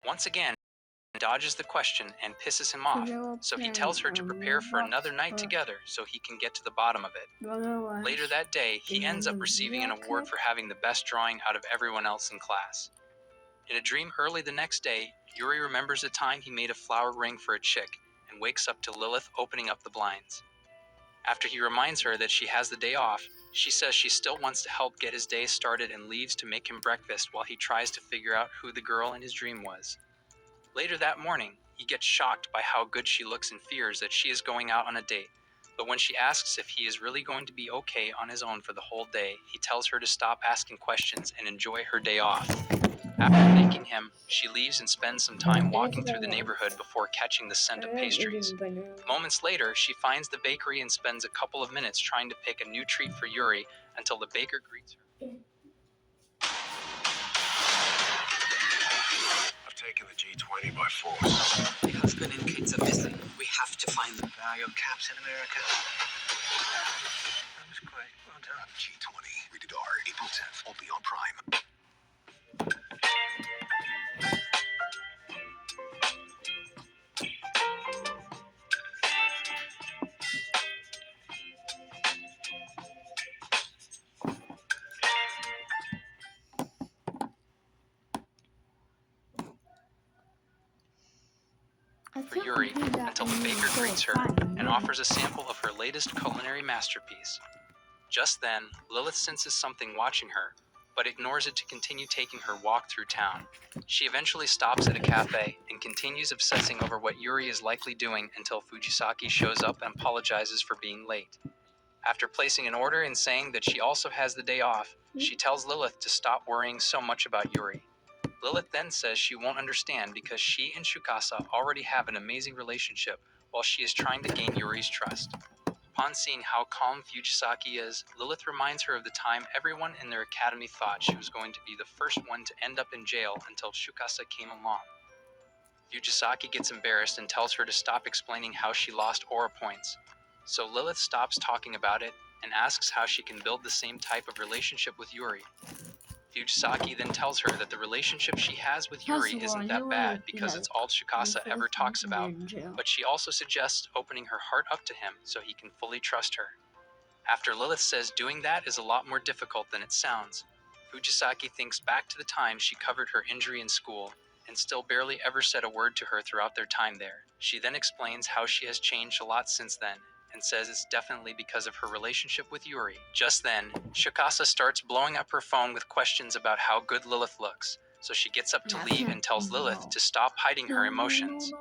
Once again, dodges the question and pisses him off, so he tells her to prepare for another night together so he can get to the bottom of it. Later that day, he ends up receiving an award for having the best drawing out of everyone else in class. In a dream early the next day, Yuri remembers a time he made a flower ring for a chick and wakes up to Lilith opening up the blinds. After he reminds her that she has the day off, she says she still wants to help get his day started and leaves to make him breakfast while he tries to figure out who the girl in his dream was. Later that morning, he gets shocked by how good she looks and fears that she is going out on a date. But when she asks if he is really going to be okay on his own for the whole day, he tells her to stop asking questions and enjoy her day off. After thanking him, she leaves and spends some time walking through the neighborhood before catching the scent of pastries. Moments later, she finds the bakery and spends a couple of minutes trying to pick a new treat for Yuri until the baker greets her. I've taken the G20 by force. My husband and kids are missing. We have to find them. Your Captain America. That was great. Well done. G20. Rated R. April 10th. Only on Prime. For Yuri until the baker greets her and offers a sample of her latest culinary masterpiece. Just then, Lilith senses something watching her, but ignores it to continue taking her walk through town. She eventually stops at a cafe and continues obsessing over what Yuri is likely doing until Fujisaki shows up and apologizes for being late. After placing an order and saying that she also has the day off, she tells Lilith to stop worrying so much about Yuri. Lilith then says she won't understand because she and Tsukasa already have an amazing relationship while she is trying to gain Yuri's trust. Upon seeing how calm Fujisaki is, Lilith reminds her of the time everyone in their academy thought she was going to be the first one to end up in jail until Tsukasa came along. Fujisaki gets embarrassed and tells her to stop explaining how she lost aura points. So Lilith stops talking about it and asks how she can build the same type of relationship with Yuri. Fujisaki then tells her that the relationship she has with Yuri isn't that bad because it's all Tsukasa ever talks about, but she also suggests opening her heart up to him so he can fully trust her. After Lilith says doing that is a lot more difficult than it sounds, Fujisaki thinks back to the time she covered her injury in school and still barely ever said a word to her throughout their time there. She then explains how she has changed a lot since then, and says it's definitely because of her relationship with Yuri. Just then, Tsukasa starts blowing up her phone with questions about how good Lilith looks, so she gets up to leave and tells Lilith to stop hiding her emotions.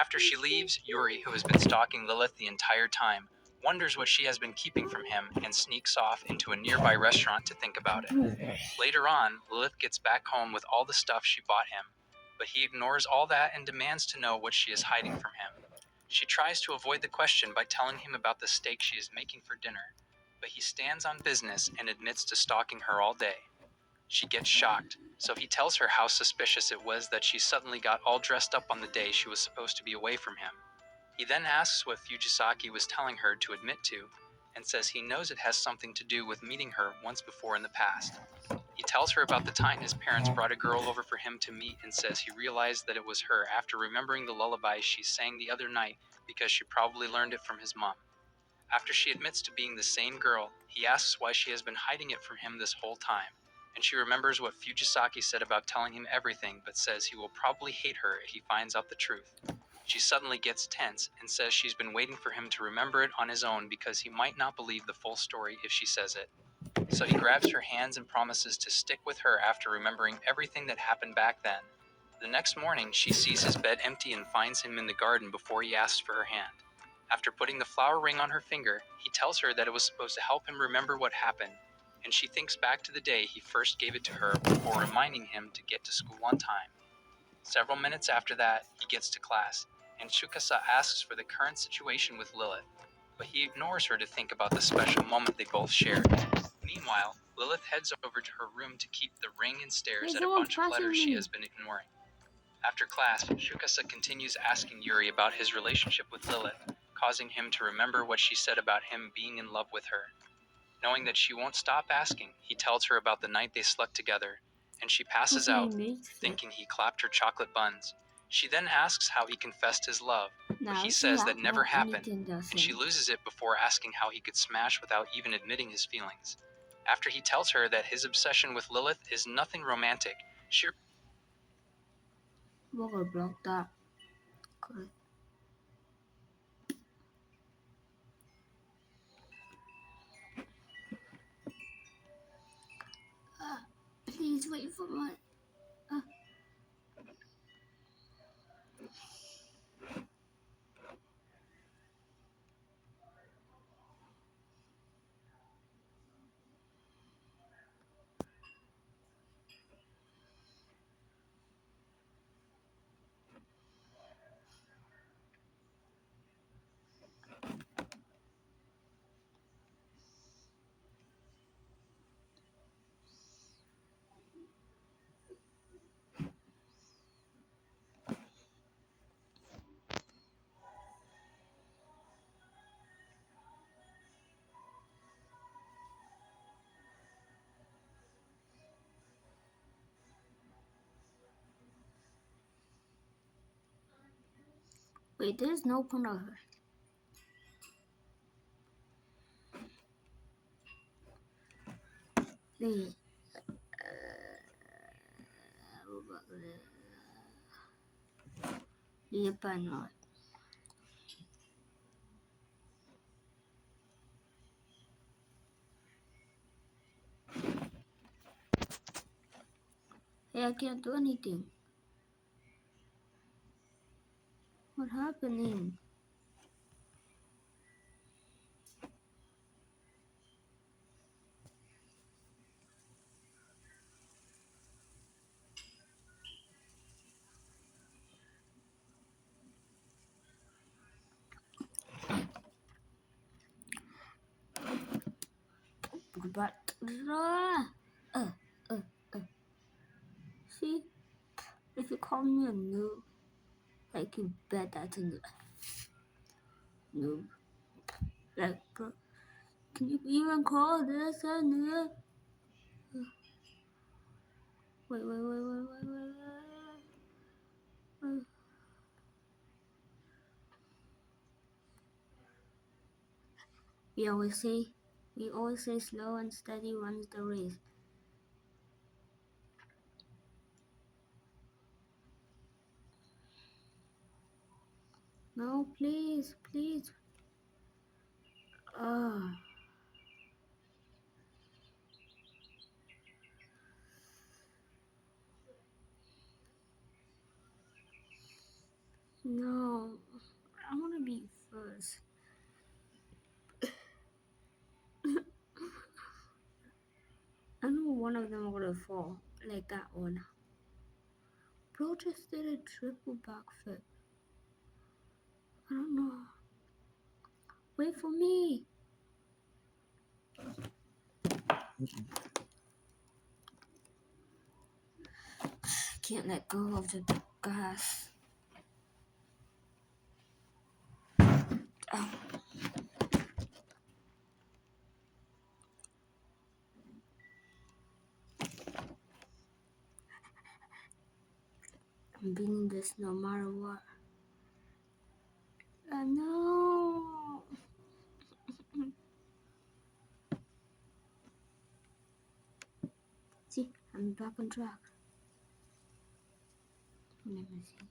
After she leaves, Yuri, who has been stalking Lilith the entire time, wonders what she has been keeping from him and sneaks off into a nearby restaurant to think about it. Later on, Lilith gets back home with all the stuff she bought him, but he ignores all that and demands to know what she is hiding from him. She tries to avoid the question by telling him about the steak she is making for dinner, but he stands on business and admits to stalking her all day. She gets shocked, so he tells her how suspicious it was that she suddenly got all dressed up on the day she was supposed to be away from him. He then asks what Fujisaki was telling her to admit to, and says he knows it has something to do with meeting her once before in the past. He tells her about the time his parents brought a girl over for him to meet and says he realized that it was her after remembering the lullaby she sang the other night because she probably learned it from his mom. After she admits to being the same girl, he asks why she has been hiding it from him this whole time, and she remembers what Fujisaki said about telling him everything but says he will probably hate her if he finds out the truth. She suddenly gets tense and says she's been waiting for him to remember it on his own because he might not believe the full story if she says it. So he grabs her hands and promises to stick with her after remembering everything that happened back then. The next morning, she sees his bed empty and finds him in the garden before he asks for her hand. After putting the flower ring on her finger, he tells her that it was supposed to help him remember what happened, and she thinks back to the day he first gave it to her before reminding him to get to school on time. Several minutes after that, he gets to class, and Tsukasa asks for the current situation with Lilith, but he ignores her to think about the special moment they both shared. Meanwhile, Lilith heads over to her room to keep the ring and stares at a bunch of letters she has been ignoring. After class, Tsukasa continues asking Yuri about his relationship with Lilith, causing him to remember what she said about him being in love with her. Knowing that she won't stop asking, he tells her about the night they slept together, and she passes out, thinking he clapped her chocolate buns. She then asks how he confessed his love, but he says that never happened, and she loses it before asking how he could smash without even admitting his feelings. After he tells her that his obsession with Lilith is nothing romantic, she 먹을 먹다. 그래. Please wait for my. Wait, there's no point of her. 네. 예뻐요. Hey, I can't do anything. What's happening? But see, if you call me a noob, I can bet that's a noob. Like, bro, can you even call this a noob? Wait. We always say slow and steady runs the race. No, please. No, I want to be first. I know one of them are gonna fall, like that one. Bro just did a triple backflip. I don't know. Wait for me. Can't let go of the gas. Oh. I'm beating this no matter what. No. See, I'm back on track. Let me see.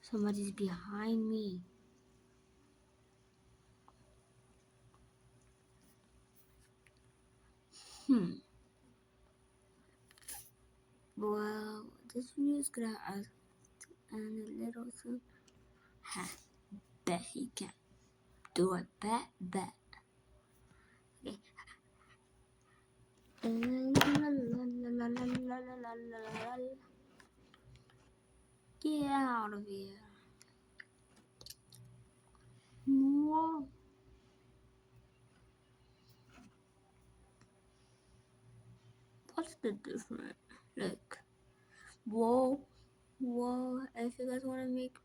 Somebody's behind me. Well, this video is gonna ask and a little soon. Ha, bet he can do it. Bet. Okay. Get out of here. Whoa. What's the difference? Like, whoa. If you guys want to make,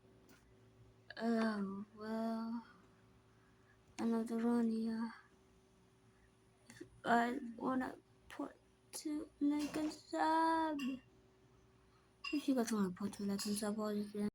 well, another run here. If you guys want to put to like and sub. If you guys want to put to like and sub all this.